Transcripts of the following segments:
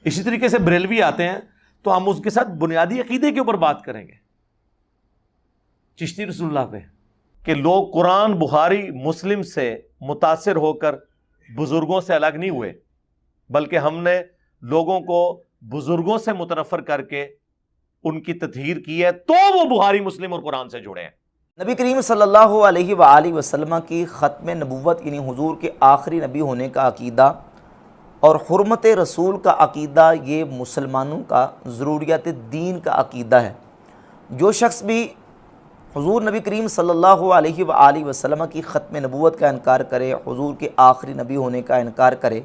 اسی طریقے سے بریلوی آتے ہیں تو ہم اس کے ساتھ بنیادی عقیدے کے اوپر بات کریں گے. چشتی رسول اللہ پہ کہ لوگ قرآن بخاری مسلم سے متاثر ہو کر بزرگوں سے الگ نہیں ہوئے، بلکہ ہم نے لوگوں کو بزرگوں سے متنفر کر کے ان کی تطہیر کی ہے، تو وہ بخاری مسلم اور قرآن سے جڑے ہیں. نبی کریم صلی اللہ علیہ وآلہ وسلم کی ختم نبوت یعنی حضور کے آخری نبی ہونے کا عقیدہ اور حرمت رسول کا عقیدہ یہ مسلمانوں کا ضروریات دین کا عقیدہ ہے. جو شخص بھی حضور نبی کریم صلی اللہ علیہ وآلہ وسلم کی ختم نبوت کا انکار کرے، حضور کے آخری نبی ہونے کا انکار کرے،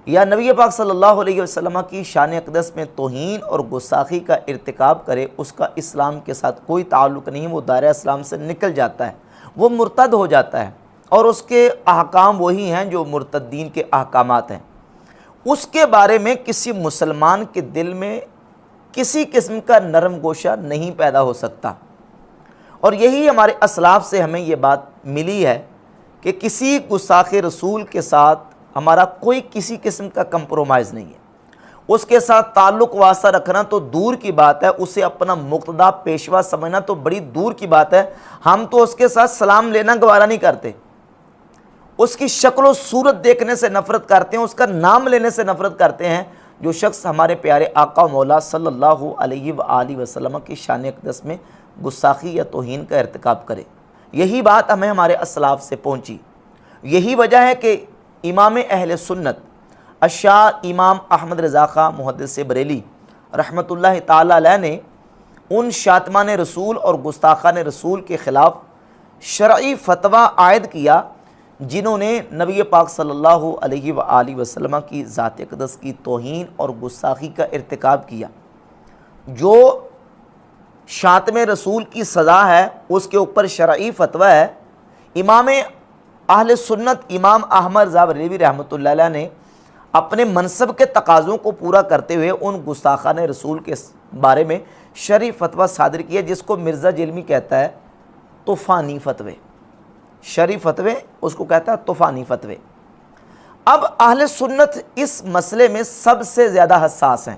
یا نبی پاک صلی اللہ علیہ وسلم کی شان اقدس میں توہین اور گستاخی کا ارتکاب کرے، اس کا اسلام کے ساتھ کوئی تعلق نہیں، وہ دائرہ اسلام سے نکل جاتا ہے، وہ مرتد ہو جاتا ہے، اور اس کے احکام وہی ہیں جو مرتدین کے احکامات ہیں. اس کے بارے میں کسی مسلمان کے دل میں کسی قسم کا نرم گوشہ نہیں پیدا ہو سکتا. اور یہی ہمارے اسلاف سے ہمیں یہ بات ملی ہے کہ کسی گستاخ رسول کے ساتھ ہمارا کوئی کسی قسم کا کمپرومائز نہیں ہے. اس کے ساتھ تعلق واسطہ رکھنا تو دور کی بات ہے، اسے اپنا مقتدا پیشوا سمجھنا تو بڑی دور کی بات ہے. ہم تو اس کے ساتھ سلام لینا گوارا نہیں کرتے، اس کی شکل و صورت دیکھنے سے نفرت کرتے ہیں، اس کا نام لینے سے نفرت کرتے ہیں. جو شخص ہمارے پیارے آقا مولا صلی اللہ علیہ وآلہ وسلم کی شان اقدس میں گستاخی یا توہین کا ارتکاب کرے. یہی بات ہمیں ہمارے اسلاف سے پہنچی. یہی وجہ ہے کہ امام اہل سنت الشاہ امام احمد رضا خاں محدث بریلی رحمۃ اللہ تعالی علیہ نے ان شاتمان رسول اور گستاخان رسول کے خلاف شرعی فتویٰ عائد کیا جنہوں نے نبی پاک صلی اللہ علیہ وآلہ وسلم کی ذات اقدس کی توہین اور گستاخی کا ارتکاب کیا. جو شاتم رسول کی سزا ہے اس کے اوپر شرعی فتویٰ ہے. امام اہل سنت امام احمد رضا بریلوی رحمۃ اللہ علیہ نے اپنے منصب کے تقاضوں کو پورا کرتے ہوئے ان گستاخان رسول کے بارے میں شرعی فتویٰ صادر کیا جس کو مرزا جیلمی کہتا ہے طوفانی فتوے. شرعی فتوے اس کو کہتا ہے طوفانی فتوے. اب اہل سنت اس مسئلے میں سب سے زیادہ حساس ہیں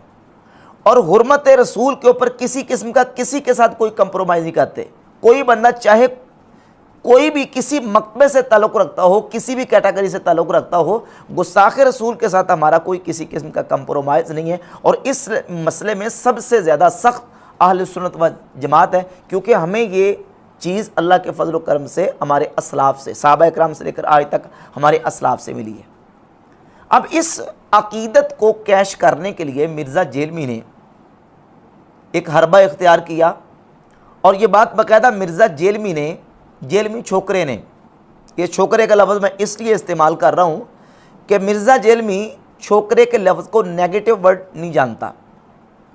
اور حرمت رسول کے اوپر کسی قسم کا کسی کے ساتھ کوئی کمپرومائز نہیں کرتے. کوئی بندہ چاہے کوئی بھی کسی مکتبے سے تعلق رکھتا ہو، کسی بھی کیٹیگری سے تعلق رکھتا ہو، گستاخ رسول کے ساتھ ہمارا کوئی کسی قسم کا کمپرومائز نہیں ہے. اور اس مسئلے میں سب سے زیادہ سخت اہل سنت و جماعت ہے، کیونکہ ہمیں یہ چیز اللہ کے فضل و کرم سے ہمارے اسلاف سے صحابہ اکرام سے لے کر آج تک ہمارے اسلاف سے ملی ہے. اب اس عقیدت کو کیش کرنے کے لیے مرزا جیلمی نے ایک حربہ اختیار کیا، اور یہ بات باقاعدہ مرزا جیلمی نے، جیلمی چھوکرے نے، یہ چھوکرے کا لفظ میں اس لیے استعمال کر رہا ہوں کہ مرزا جیلمی چھوکرے کے لفظ کو نیگیٹو ورڈ نہیں جانتا.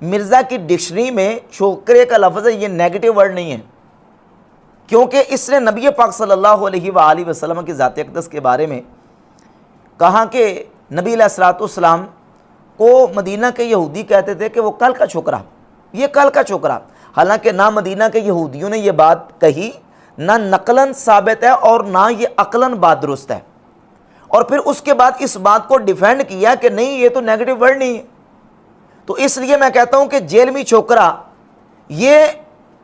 مرزا کی ڈکشنری میں چھوکرے کا لفظ ہے، یہ نیگیٹو ورڈ نہیں ہے، کیونکہ اس نے نبی پاک صلی اللہ علیہ وآلہ وسلم کی ذات اقدس کے بارے میں کہا کہ نبی علیہ الصلوۃ والسلام کو مدینہ کے یہودی کہتے تھے کہ وہ کل کا چھوکرا، یہ کل کا چھوکرا. حالانکہ نہ مدینہ کے یہودیوں نے یہ بات کہی، نہ نقلاً ثابت ہے اور نہ یہ عقلاً بات درست ہے. اور پھر اس کے بعد اس بات کو ڈیفینڈ کیا کہ نہیں یہ تو نیگیٹو ورڈ نہیں ہے. تو اس لیے میں کہتا ہوں کہ جیلمی چھوکرا یہ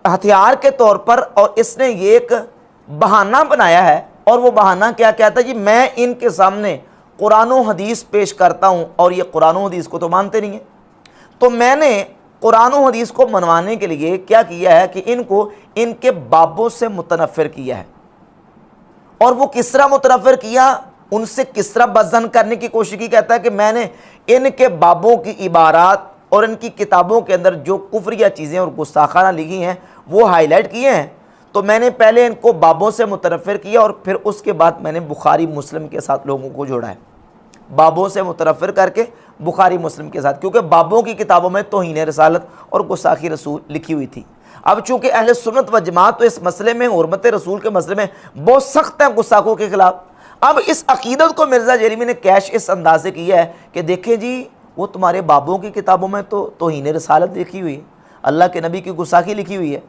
ہتھیار کے طور پر، اور اس نے یہ ایک بہانہ بنایا ہے. اور وہ بہانہ کیا کہتا ہے؟ جی میں ان کے سامنے قرآن و حدیث پیش کرتا ہوں اور یہ قرآن و حدیث کو تو مانتے نہیں ہیں. تو میں نے قرآن و حدیث کو منوانے کے لیے کیا کیا ہے کہ ان کو ان کے بابوں سے متنفر کیا ہے. اور وہ کس طرح متنفر کیا، ان سے کس طرح بدظن کرنے کی کوشش کی. کہتا ہے کہ میں نے ان کے بابوں کی عبارات اور ان کی کتابوں کے اندر جو کفریہ چیزیں اور گستاخانہ لکھی ہیں وہ ہائی لائٹ کیے ہیں. تو میں نے پہلے ان کو بابوں سے متنفر کیا اور پھر اس کے بعد میں نے بخاری مسلم کے ساتھ لوگوں کو جوڑا ہے. بابوں سے متنفر کر کے بخاری مسلم کے ساتھ، کیونکہ بابوں کی کتابوں میں توہین رسالت اور گستاخی رسول لکھی ہوئی تھی. اب چونکہ اہل سنت و جماعت تو اس مسئلے میں، حرمت رسول کے مسئلے میں بہت سخت ہیں گستاخوں کے خلاف. اب اس عقیدت کو مرزا جیلمی نے کیش اس انداز سے کیا ہے کہ دیکھیں جی وہ تمہارے بابوں کی کتابوں میں تو توہین رسالت لکھی ہوئی ہے، اللہ کے نبی کی گستاخی لکھی ہوئی ہے.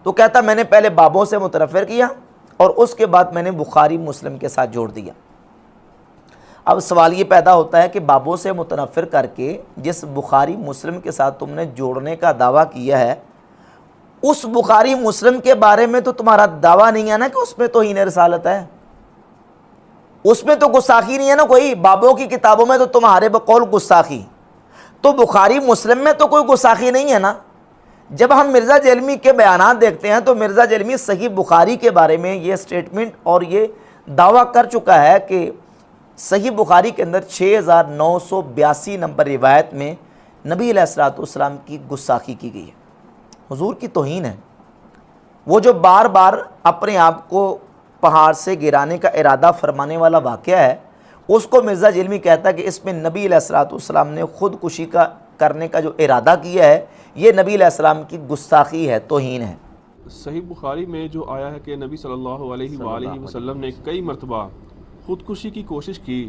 تو کہتا میں نے پہلے بابوں سے متنفر کیا اور اس کے بعد میں نے بخاری مسلم کے ساتھ جوڑ دیا. اب سوال یہ پیدا ہوتا ہے کہ بابوں سے متنفر کر کے جس بخاری مسلم کے ساتھ تم نے جوڑنے کا دعویٰ کیا ہے، اس بخاری مسلم کے بارے میں تو تمہارا دعویٰ نہیں ہے نا کہ اس میں توہین رسالت ہے، اس میں تو گستاخی نہیں ہے نا کوئی، بابوں کی کتابوں میں تو تمہارے بقول گستاخی، تو بخاری مسلم میں تو کوئی گستاخی نہیں ہے نا۔ جب ہم مرزا جیلمی کے بیانات دیکھتے ہیں تو مرزا جیلمی صحیح بخاری کے بارے میں یہ سٹیٹمنٹ اور یہ دعویٰ کر چکا ہے کہ صحیح بخاری کے اندر 6982 نمبر روایت میں نبی علیہ الصلوۃ والسلام کی گستاخی کی گئی ہے، حضور کی توہین ہے۔ وہ جو بار بار اپنے آپ کو پہاڑ سے گرانے کا ارادہ فرمانے والا واقعہ ہے، اس کو مرزا جیلمی کہتا ہے کہ اس میں نبی علیہ الصلوۃ والسلام نے خودکشی کرنے کا جو ارادہ کیا ہے، یہ نبی علیہ السلام کی گستاخی ہے، توہین ہے۔ صحیح بخاری میں جو آیا ہے کہ نبی صلی اللہ علیہ وآلہ وسلم نے کئی مرتبہ خودکشی کی کوشش کی،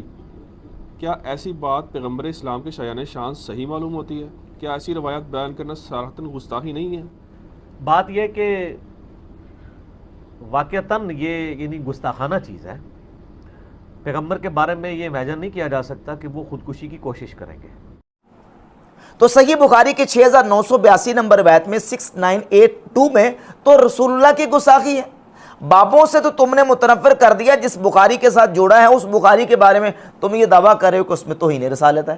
کیا ایسی بات پیغمبر اسلام کے شایان شان صحیح معلوم ہوتی ہے؟ کیا ایسی روایت بیان کرنا صراحتاً گستاخی نہیں ہے؟ بات یہ کہ واقعتاً یہ یعنی گستاخانہ چیز ہے، پیغمبر کے بارے میں یہ امیجن نہیں کیا جا سکتا کہ وہ خودکشی کی کوشش کریں گے۔ تو صحیح بخاری کے 6982 نمبر روایت میں 6982 میں تو رسول اللہ کی گستاخی ہے۔ بابوں سے تو تم نے متنفر کر دیا، جس بخاری کے ساتھ جوڑا ہے اس بخاری کے بارے میں تم یہ دعویٰ کر رہے ہو کہ اس میں توہین رسالت ہے،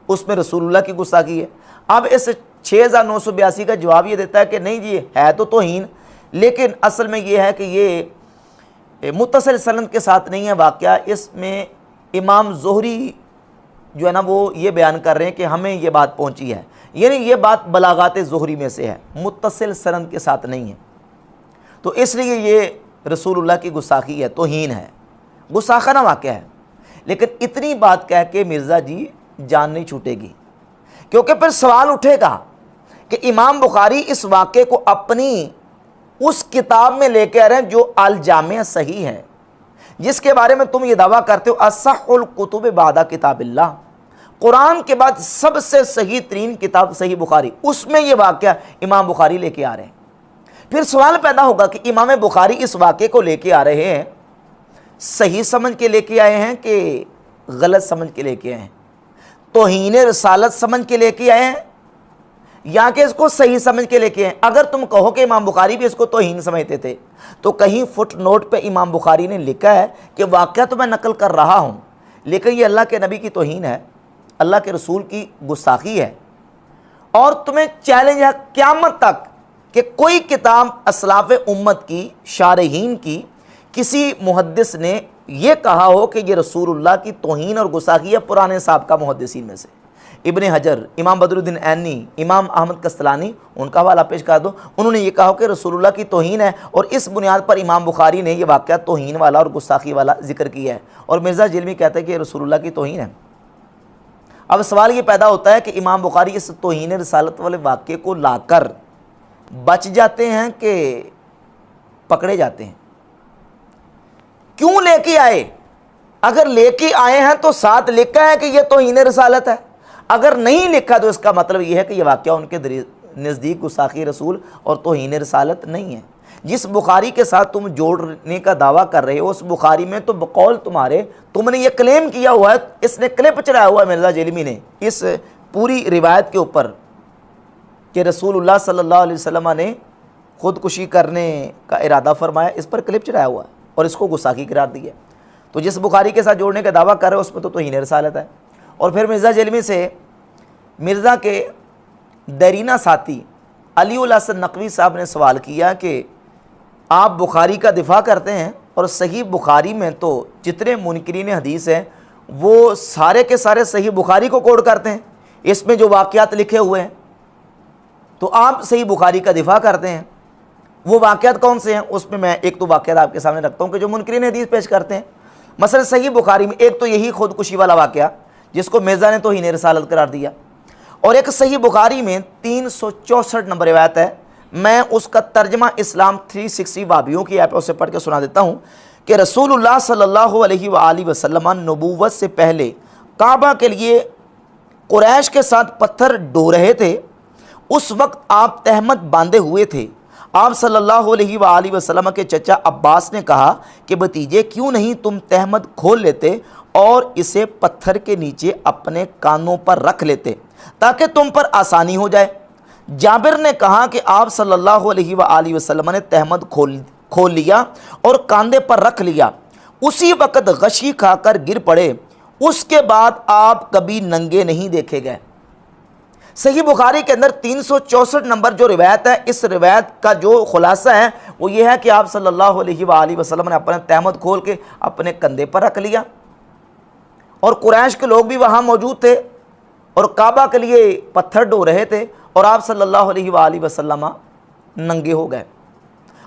اس میں رسول اللہ کی گستاخی ہے۔ اب اس 6982 کا جواب یہ دیتا ہے کہ نہیں جی ہے تو توہین، لیکن اصل میں یہ ہے کہ یہ متصل سند کے ساتھ نہیں ہے واقعہ، اس میں امام زہری جو ہے نا وہ یہ بیان کر رہے ہیں کہ ہمیں یہ بات پہنچی ہے، یعنی یہ بات بلاغات زہری میں سے ہے، متصل سند کے ساتھ نہیں ہے، تو اس لیے یہ رسول اللہ کی گستاخی ہے، توہین ہے، گستاخانہ واقعہ ہے۔ لیکن اتنی بات کہہ کے مرزا جی جان نہیں چھوٹے گی، کیونکہ پھر سوال اٹھے گا کہ امام بخاری اس واقعے کو اپنی اس کتاب میں لے کے آ رہے ہیں جو الجامع صحیح ہے، جس کے بارے میں تم یہ دعویٰ کرتے ہو اصح الکتب بعد کتاب اللہ، قرآن کے بعد سب سے صحیح ترین کتاب صحیح بخاری، اس میں یہ واقعہ امام بخاری لے کے آ رہے ہیں۔ پھر سوال پیدا ہوگا کہ امام بخاری اس واقعے کو لے کے آ رہے ہیں، صحیح سمجھ کے لے کے آئے ہیں کہ غلط سمجھ کے لے کے آئے ہیں، توہین رسالت سمجھ کے لے کے آئے ہیں یا کہ اس کو صحیح سمجھ کے لے کے آئے ہیں؟ اگر تم کہو کہ امام بخاری بھی اس کو توہین سمجھتے تھے تو کہیں فٹ نوٹ پہ امام بخاری نے لکھا ہے کہ واقعہ تو میں نقل کر رہا ہوں لیکن یہ اللہ کے نبی کی توہین ہے، اللہ کے رسول کی گستاخی ہے، اور تمہیں چیلنج ہے قیامت تک کہ کوئی کتاب اسلاف امت کی شارحین کی کسی محدث نے یہ کہا ہو کہ یہ رسول اللہ کی توہین اور گستاخی ہے، پرانے سابقہ محدثین میں سے ابن حجر، امام بدر الدین عینی، امام احمد قسطلانی، ان کا حوالہ پیش کر دو، انہوں نے یہ کہا کہ رسول اللہ کی توہین ہے، اور اس بنیاد پر امام بخاری نے یہ واقعہ توہین والا اور گستاخی والا ذکر کیا ہے، اور مرزا جیلمی کہتا ہے کہ یہ رسول اللہ کی توہین ہے۔ اب سوال یہ پیدا ہوتا ہے کہ امام بخاری اس توہین رسالت والے واقعے کو لا کر بچ جاتے ہیں کہ پکڑے جاتے ہیں؟ کیوں لے کے آئے؟ اگر لے کے آئے ہیں تو ساتھ لکھا ہے کہ یہ توہین رسالت ہے، اگر نہیں لکھا تو اس کا مطلب یہ ہے کہ یہ واقعہ ان کے نزدیک گستاخی رسول اور توہین رسالت نہیں ہے۔ جس بخاری کے ساتھ تم جوڑنے کا دعویٰ کر رہے ہو اس بخاری میں تو بقول تمہارے تم نے یہ کلیم کیا ہوا ہے، اس نے کلپ چڑھایا ہوا ہے مرزا جیلمی نے اس پوری روایت کے اوپر کہ رسول اللہ صلی اللہ علیہ وسلم نے خودکشی کرنے کا ارادہ فرمایا، اس پر کلپ چڑھایا ہوا ہے اور اس کو گستاخی قرار دیا۔ تو جس بخاری کے ساتھ جوڑنے کا دعویٰ کر رہے ہو اس میں تو توہین رسالت ہے۔ اور پھر مرزا جیلمی سے مرزا کے دیرینہ ساتھی علی الحسن نقوی صاحب نے سوال کیا کہ آپ بخاری کا دفاع کرتے ہیں اور صحیح بخاری میں تو جتنے منکرین حدیث ہیں وہ سارے کے سارے صحیح بخاری کو کوٹ کرتے ہیں، اس میں جو واقعات لکھے ہوئے ہیں، تو آپ صحیح بخاری کا دفاع کرتے ہیں، وہ واقعات کون سے ہیں؟ اس میں میں ایک تو واقعات آپ کے سامنے رکھتا ہوں کہ جو منکرین حدیث پیش کرتے ہیں۔ مثلا صحیح بخاری میں ایک تو یہی خودکشی والا واقعہ جس کو مرزا نے توہین رسالت قرار دیا، اور ایک صحیح بخاری میں 364 نمبر روایت ہے، میں اس کا ترجمہ اسلام 360 وابیوں کی ایپ سے پڑھ کے سنا دیتا ہوں کہ رسول اللہ صلی اللہ علیہ وآلہ وسلم نبوت سے پہلے کعبہ کے لیے قریش کے ساتھ پتھر ڈو رہے تھے، اس وقت آپ تہمت باندھے ہوئے تھے۔ آپ صلی اللہ علیہ وآلہ وسلم کے چچا عباس نے کہا کہ بھتیجے کیوں نہیں تم تہمت کھول لیتے اور اسے پتھر کے نیچے اپنے کانوں پر رکھ لیتے تاکہ تم پر آسانی ہو جائے۔ جابر نے کہا کہ آپ صلی اللہ علیہ وآلہ وسلم نے تہمد کھول لیا اور کاندھے پر رکھ لیا، اسی وقت غشی کھا کر گر پڑے، اس کے بعد آپ کبھی ننگے نہیں دیکھے گئے۔ صحیح بخاری کے اندر 364 نمبر جو روایت ہے، اس روایت کا جو خلاصہ ہے وہ یہ ہے کہ آپ صلی اللہ علیہ وآلہ وسلم نے اپنا تہمد کھول کے اپنے کندھے پر رکھ لیا، اور قریش کے لوگ بھی وہاں موجود تھے اور کعبہ کے لیے پتھر ڈھو رہے تھے، اور آپ صلی اللہ علیہ وآلہ وسلم ننگے ہو گئے،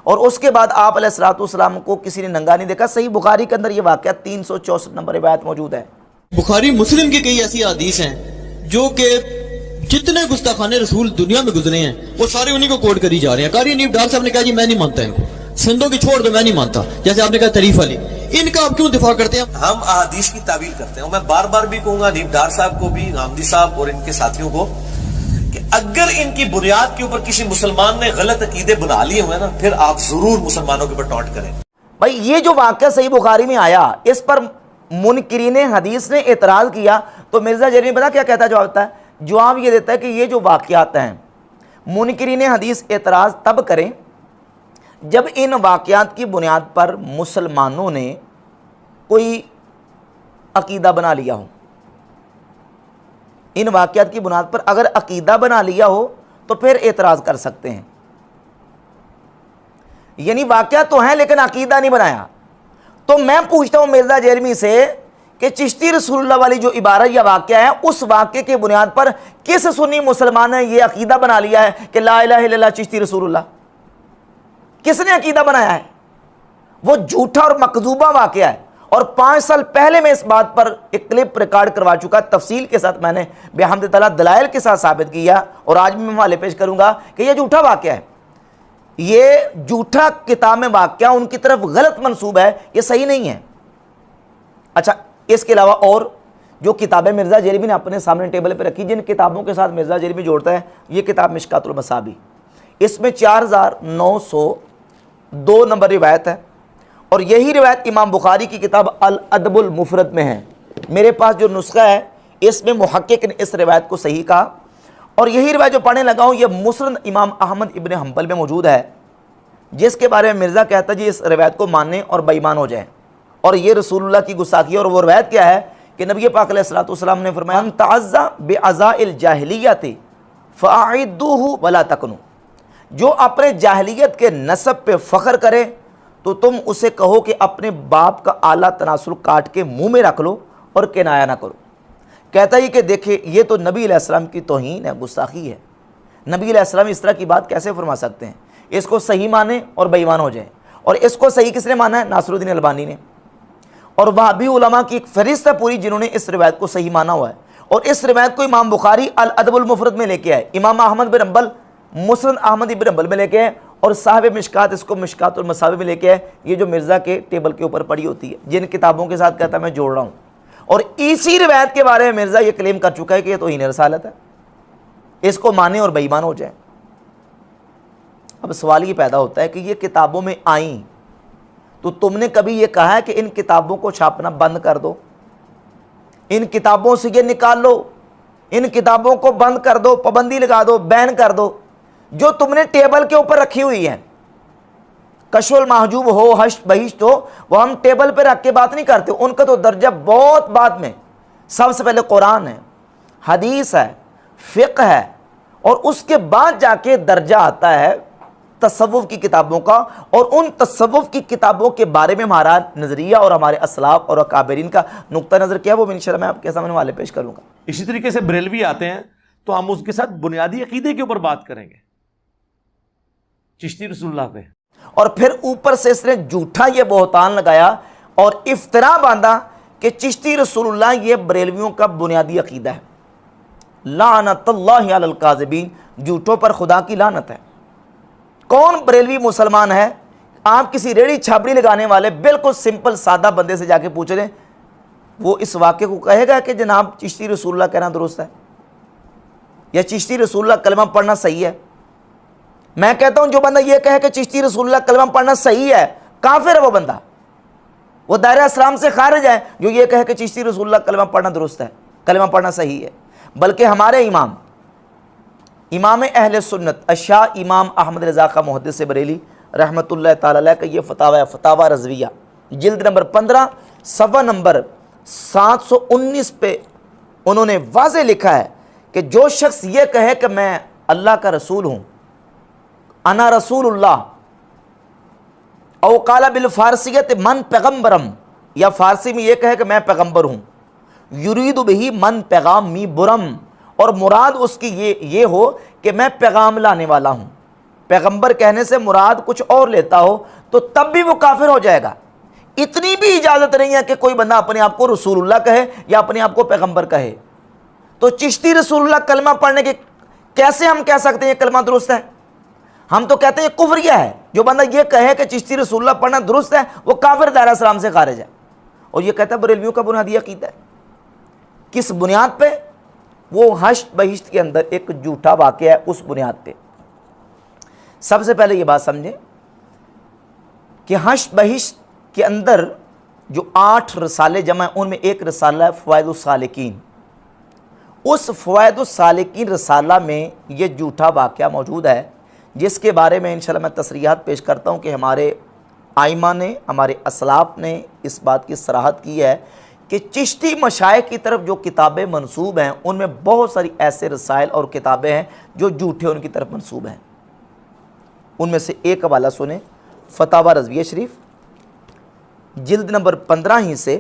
اور اس کے بعد آپ علیہ الصلوۃ والسلام کو کسی نے ننگا نہیں دیکھا۔ صحیح بخاری کے اندر یہ واقعہ 364 نمبر روایت موجود ہے۔ بخاری مسلم کی کئی ایسی حدیث ہیں جو کہ جتنے گستاخانے رسول دنیا میں گزرے ہیں وہ سارے انہی کو کوٹ کری جا رہے ہیں۔ قاری نیب ڈار صاحب نے کہا جی میں نہیں مانتا ان کو، سندوں کی چھوڑ دو میں نہیں مانتا، جیسے آپ نے کہا طریف علی، ان کا آپ کیوں دفاع کرتے ہیں؟ ہم احادیث کی تعویل کرتے ہیں، اور میں بار بار بھی کہوں گا نیب ڈار صاحب کو بھی، غامدی صاحب اور ان کے ساتھیوں کو، کہ اگر ان کی بنیاد کے اوپر کسی مسلمان نے غلط عقیدے بنا لیے ہوئے نا، پھر آپ ضرور مسلمانوں کے اوپر ٹونٹ کریں۔ بھائی یہ جو واقعہ صحیح بخاری میں آیا، اس پر منکرین حدیث نے اعتراض کیا تو مرزا جرمی پتہ کیا کہتا ہے؟ جواب یہ دیتا ہے کہ یہ جو واقعات ہیں منکرین حدیث اعتراض تب کریں جب ان واقعات کی بنیاد پر مسلمانوں نے کوئی عقیدہ بنا لیا ہو۔ ان واقعات کی بنیاد پر اگر عقیدہ بنا لیا ہو تو پھر اعتراض کر سکتے ہیں، یعنی واقعات تو ہیں لیکن عقیدہ نہیں بنایا۔ تو میں پوچھتا ہوں مرزا جرمی سے کہ چشتی رسول اللہ والی جو عبارت یا واقعہ ہے، اس واقعے کی بنیاد پر کس سنی مسلمان نے یہ عقیدہ بنا لیا ہے کہ لا الہ الا اللہ چشتی رسول اللہ؟ کس نے عقیدہ بنایا ہے؟ وہ جھوٹا اور مکذوبہ واقعہ ہے، اور 5 سال پہلے میں اس بات پر ایک کلپ ریکارڈ کروا چکا، تفصیل کے ساتھ میں نے بحمد تعالیٰ دلائل کے ساتھ ثابت کیا، اور آج بھی میں حوالے پیش کروں گا کہ یہ جھوٹا واقعہ ہے، یہ جھوٹا کتاب میں واقعہ ان کی طرف غلط منسوب ہے، یہ صحیح نہیں ہے۔ اچھا، اس کے علاوہ اور جو کتابیں مرزا جرمی نے اپنے سامنے ٹیبل پہ رکھی، جن کتابوں کے ساتھ مرزا جرمی جوڑتا ہے، یہ کتاب مشکات المصابیح، اس میں 4902 نمبر روایت ہے، اور یہی روایت امام بخاری کی کتاب الادب المفرد میں ہے۔ میرے پاس جو نسخہ ہے اس میں محقق نے اس روایت کو صحیح کہا، اور یہی روایت جو پڑھنے لگا ہوں یہ مسند امام احمد ابن حنبل میں موجود ہے، جس کے بارے میں مرزا کہتا ہے جی اس روایت کو ماننے اور بے ایمان ہو جائیں، اور یہ رسول اللہ کی گستاخی ہے۔ اور وہ روایت کیا ہے کہ نبی پاک علیہ الصلوۃ والسلام نے فرمایا من تعزا بعزاء الجاہلیت فاعدوہ ولا تکنوا، جو اپنے جاہلیت کے نسب پہ فخر کرے تو تم اسے کہو کہ اپنے باپ کا اعلیٰ تناسل کاٹ کے منہ میں رکھ لو اور کنایا نہ کرو۔ کہتا ہے کہ دیکھیں یہ تو نبی علیہ السلام کی توہین ہے، گستاخی ہے، نبی علیہ السلام اس طرح کی بات کیسے فرما سکتے ہیں؟ اس کو صحیح مانے اور بے ایمان ہو جائے۔ اور اس کو صحیح کس نے مانا ہے؟ ناصر الدین البانی نے، اور وہابی علماء کی ایک فہرست ہے پوری جنہوں نے اس روایت کو صحیح مانا ہوا ہے، اور اس روایت کو امام بخاری الادب المفرد میں لے کے آئے، امام احمد بن حنبل مسند احمد بن حنبل میں لے کے آئے، اور صاحب مشکات اس کو مشکات المصابیح میں لے کے آئے۔ یہ جو مرزا کے ٹیبل کے اوپر پڑی ہوتی ہے، جن کتابوں کے ساتھ کہتا ہے میں جوڑ رہا ہوں، اور اسی روایت کے بارے میں مرزا یہ کلیم کر چکا ہے کہ یہ توہین رسالت ہے، اس کو مانے اور بے ایمان ہو جائے۔ اب سوال یہ پیدا ہوتا ہے کہ یہ کتابوں میں آئیں تو تم نے کبھی یہ کہا ہے کہ ان کتابوں کو چھاپنا بند کر دو، ان کتابوں سے یہ نکال لو، ان کتابوں کو بند کر دو، پابندی لگا دو، بین کر دو؟ جو تم نے ٹیبل کے اوپر رکھی ہوئی ہے، کشف المحجوب ہو، حشت بہشت ہو، وہ ہم ٹیبل پہ رکھ کے بات نہیں کرتے، ان کا تو درجہ بہت بعد میں، سب سے پہلے قرآن ہے، حدیث ہے، فقہ ہے، اور اس کے بعد جا کے درجہ آتا ہے تصوف کی کتابوں کا، اور ان تصوف کی کتابوں کے بارے میں ہمارا نظریہ اور ہمارے اسلاف اور اکابرین کا نقطہ نظر کیا، وہ انشاءاللہ میں آپ کے سامنے والے پیش کروں گا۔ اسی طریقے سے بریلوی آتے ہیں تو ہم اس کے ساتھ بنیادی عقیدے کے اوپر بات کریں گے، چشتی رسول اللہ پہ، اور پھر اوپر سے اس نے جھوٹا یہ بہتان لگایا اور افترا باندھا کہ چشتی رسول اللہ یہ بریلویوں کا بنیادی عقیدہ ہے۔ لعنت اللہ علی الکاذبین، جھوٹوں پر خدا کی لعنت ہے۔ کون بریلوی مسلمان ہے؟ آپ کسی ریڑھی چھابڑی لگانے والے بالکل سمپل سادہ بندے سے جا کے پوچھ لیں، وہ اس واقعے کو کہے گا کہ جناب چشتی رسول اللہ کہنا درست ہے، یا چشتی رسول اللہ کلمہ پڑھنا صحیح ہے؟ میں کہتا ہوں جو بندہ یہ کہے کہ چشتی رسول اللہ کلمہ پڑھنا صحیح ہے، کافر ہے وہ بندہ، وہ دائرہ اسلام سے خارج ہے جو یہ کہے کہ چشتی رسول اللہ کلمہ پڑھنا درست ہے، کلمہ پڑھنا صحیح ہے۔ بلکہ ہمارے امام اہل سنت الشاہ امام احمد رضا خان محدث بریلی رحمۃ اللہ تعالی علیہ کا یہ فتاوی ہے، فتاوی رضویہ، جلد نمبر 15 صفحہ نمبر 719 پہ انہوں نے واضح لکھا ہے کہ جو شخص یہ کہے کہ میں اللہ کا رسول ہوں، انا رسول اللہ، او قال بالفارسیت من پیغمبرم، یا فارسی میں یہ کہے کہ میں پیغمبر ہوں، یرید بہی من پیغامی برم، اور مراد اس کی یہ ہو کہ میں پیغام لانے والا ہوں، پیغمبر کہنے سے مراد کچھ اور لیتا ہو تو تب بھی وہ کافر ہو جائے گا۔ اتنی بھی اجازت نہیں ہے کہ کوئی بندہ اپنے آپ کو رسول اللہ کہے یا اپنے آپ کو پیغمبر کہے۔ تو چشتی رسول اللہ کلمہ پڑھنے کے کیسے ہم کہہ سکتے ہیں یہ کلمہ درست ہے؟ ہم تو کہتے ہیں یہ کفریہ ہے۔ جو بندہ یہ کہے کہ چشتی رسول اللہ پڑھنا درست ہے وہ کافر دائرہ اسلام سے خارج ہے، اور یہ کہتا ہے بریلویوں کا بنیادی عقیدہ ہے۔ کس بنیاد پہ؟ وہ حشر بہشت کے اندر ایک جھوٹا واقعہ ہے، اس بنیاد پہ۔ سب سے پہلے یہ بات سمجھیں کہ حشر بہشت کے اندر جو 8 رسالے جمع ہیں ان میں ایک رسالہ ہے فوائد السالکین۔ اس فوائد السالکین رسالہ میں یہ جھوٹا واقعہ موجود ہے، جس کے بارے میں انشاءاللہ میں تصریحات پیش کرتا ہوں کہ ہمارے آئمہ نے، ہمارے اسلاف نے اس بات کی صراحت کی ہے کہ چشتی مشائخ کی طرف جو کتابیں منسوب ہیں ان میں بہت ساری ایسے رسائل اور کتابیں ہیں جو جھوٹے ان کی طرف منسوب ہیں۔ ان میں سے ایک حوالہ سنیں، فتاوی رضویہ شریف، جلد نمبر 15 ہی سے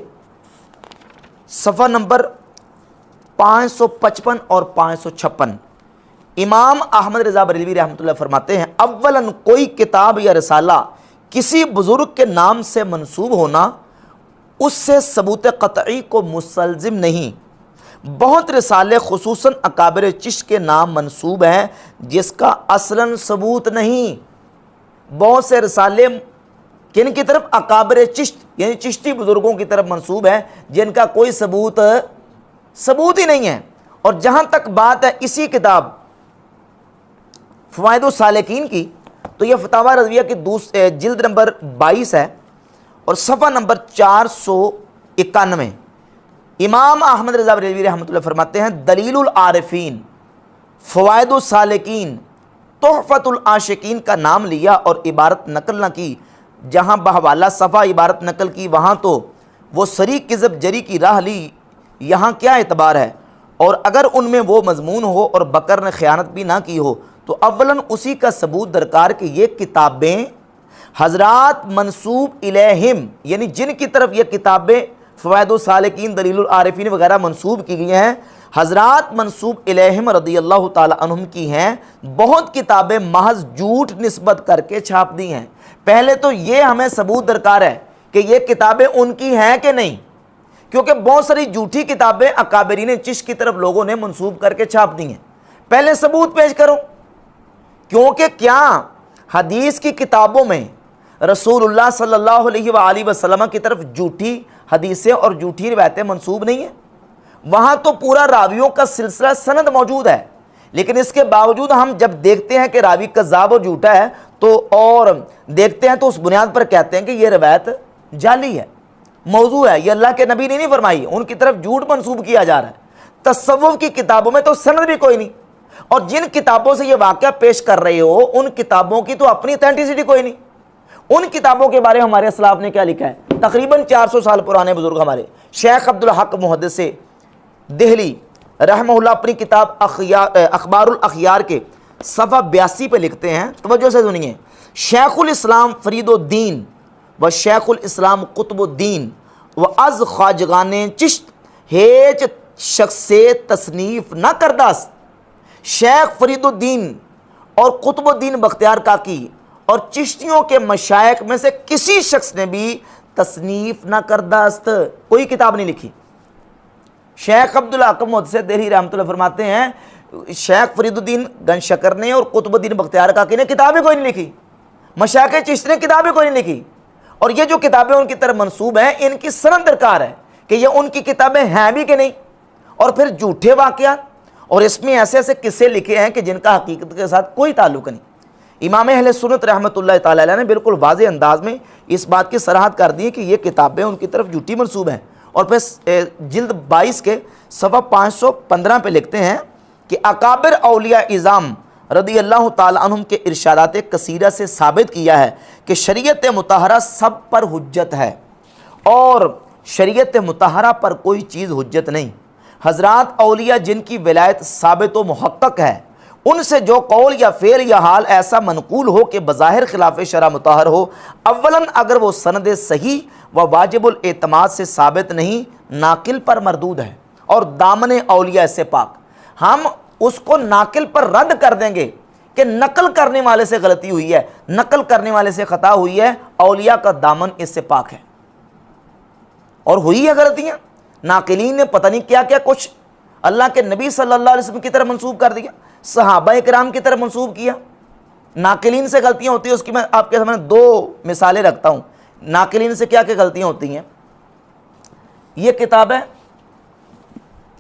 صفحہ نمبر 555 اور 556۔ امام احمد رضا بریلوی رحمۃ اللہ فرماتے ہیں، اولاً کوئی کتاب یا رسالہ کسی بزرگ کے نام سے منسوب ہونا اس سے ثبوت قطعی کو مستلزم نہیں۔ بہت رسالے خصوصاً اکابر چشت کے نام منسوب ہیں جس کا اصلاً ثبوت نہیں۔ بہت سے رسالے کن کی طرف؟ اکابر چشت یعنی چشتی بزرگوں کی طرف منسوب ہیں جن کا کوئی ثبوت ہی نہیں ہے۔ اور جہاں تک بات ہے اسی کتاب فوائد السالکین کی، تو یہ فتاوی رضویہ کی جلد نمبر 22 ہے اور صفحہ نمبر 491۔ امام احمد رضا بریلوی رحمۃ اللہ فرماتے ہیں، دلیل العارفین، فوائد السالکین، تحفۃ العاشقین کا نام لیا اور عبارت نقل نہ کی۔ جہاں بحوالہ صفحہ عبارت نقل کی وہاں تو وہ سری کذب جری کی راہ لی، یہاں کیا اعتبار ہے؟ اور اگر ان میں وہ مضمون ہو اور بکر نے خیانت بھی نہ کی ہو تو اولاً اسی کا ثبوت درکار کہ یہ کتابیں حضرات منسوب الیہم، یعنی جن کی طرف یہ کتابیں فوائد السالکین، دلیل العارفین وغیرہ منسوب کی گئی ہیں، حضرات منسوب الیہم رضی اللہ تعالی عنہم کی ہیں، بہت کتابیں محض جھوٹ نسبت کر کے چھاپ دی ہیں۔ پہلے تو یہ ہمیں ثبوت درکار ہے کہ یہ کتابیں ان کی ہیں کہ نہیں، کیونکہ بہت ساری جھوٹی کتابیں اکابرین چشت کی طرف لوگوں نے منسوب کر کے چھاپ دی ہیں۔ پہلے ثبوت پیش کرو، کیونکہ کیا حدیث کی کتابوں میں رسول اللہ صلی اللہ علیہ وآلہ وسلم کی طرف جھوٹی حدیثیں اور جھوٹی روایتیں منسوب نہیں ہیں؟ وہاں تو پورا راویوں کا سلسلہ سند موجود ہے، لیکن اس کے باوجود ہم جب دیکھتے ہیں کہ راوی کذاب اور جھوٹا ہے اور دیکھتے ہیں تو اس بنیاد پر کہتے ہیں کہ یہ روایت جعلی ہے، موضوع ہے، یہ اللہ کے نبی نے نہیں فرمائی، ان کی طرف جھوٹ منسوب کیا جا رہا ہے۔ تصوف کی کتابوں میں تو سند بھی کوئی نہیں، اور جن کتابوں سے یہ واقعہ پیش کر رہے ہو ان کتابوں کی تو اپنی اتھینٹسٹی کوئی نہیں۔ ان کتابوں کے بارے میں ہمارے اسلاف نے کیا لکھا ہے؟ تقریباً 400 سال پرانے بزرگ ہمارے شیخ عبدالحق محدث دہلی رحمہ اللہ اپنی کتاب اخبار الاخیار کے صفحہ 82 پہ لکھتے ہیں، توجہ سے سنیے، شیخ الاسلام فرید الدین و شیخ الاسلام قطب الدین و از خواجگان چشت ہیچ شخص سے تصنیف نہ کرداست۔ شیخ فرید الدین اور قطب الدین بختیار کاکی اور چشتیوں کے مشائخ میں سے کسی شخص نے بھی تصنیف نہ کرداست، کوئی کتاب نہیں لکھی۔ شیخ عبدالحق محدث دہلی رحمۃ اللہ فرماتے ہیں شیخ فرید الدین گنج شکر نے اور قطب الدین بختیار کاکی نے کتابیں کوئی نہیں لکھی، مشائخ چشت نے کتابیں کوئی نہیں لکھی، اور یہ جو کتابیں ان کی طرف منسوب ہیں ان کی سند درکار ہے کہ یہ ان کی کتابیں ہیں بھی کہ نہیں۔ اور پھر جھوٹے واقعات، اور اس میں ایسے ایسے قصے لکھے ہیں کہ جن کا حقیقت کے ساتھ کوئی تعلق نہیں۔ امام اہل سنت رحمۃ اللہ علیہ نے بالکل واضح انداز میں اس بات کی صراحت کر دی ہے کہ یہ کتابیں ان کی طرف جھوٹی منسوب ہیں، اور پھر جلد 22 کے صفحہ 515 پہ لکھتے ہیں کہ اکابر اولیاء اعظام رضی اللہ تعالی عنہم کے ارشادات کثیرہ سے ثابت کیا ہے کہ شریعت مطہرہ سب پر حجت ہے اور شریعت مطہرہ پر کوئی چیز حجت نہیں۔ حضرات اولیاء جن کی ولایت ثابت و محقق ہے، ان سے جو قول یا فعل یا حال ایسا منقول ہو کہ بظاہر خلاف شرع مطہر ہو، اولاً اگر وہ سند صحیح و واجب الاعتماد سے ثابت نہیں، ناقل پر مردود ہے، اور دامن اولیاء سے پاک۔ ہم اس کو ناقل پر رد کر دیں گے کہ نقل کرنے والے سے غلطی ہوئی ہے، نقل کرنے والے سے خطا ہوئی ہے، اولیاء کا دامن اس سے پاک ہے۔ اور ہوئی ہے غلطیاں، ناقلین نے پتہ نہیں کیا کیا کچھ اللہ کے نبی صلی اللہ علیہ وسلم کی طرف منسوب کر دیا، صحابہ کرام کی طرف منسوب کیا۔ ناقلین سے غلطیاں ہوتی ہیں، اس کی میں آپ کے سامنے 2 مثالیں رکھتا ہوں، ناقلین سے کیا کیا غلطیاں ہوتی ہیں۔ یہ کتاب ہے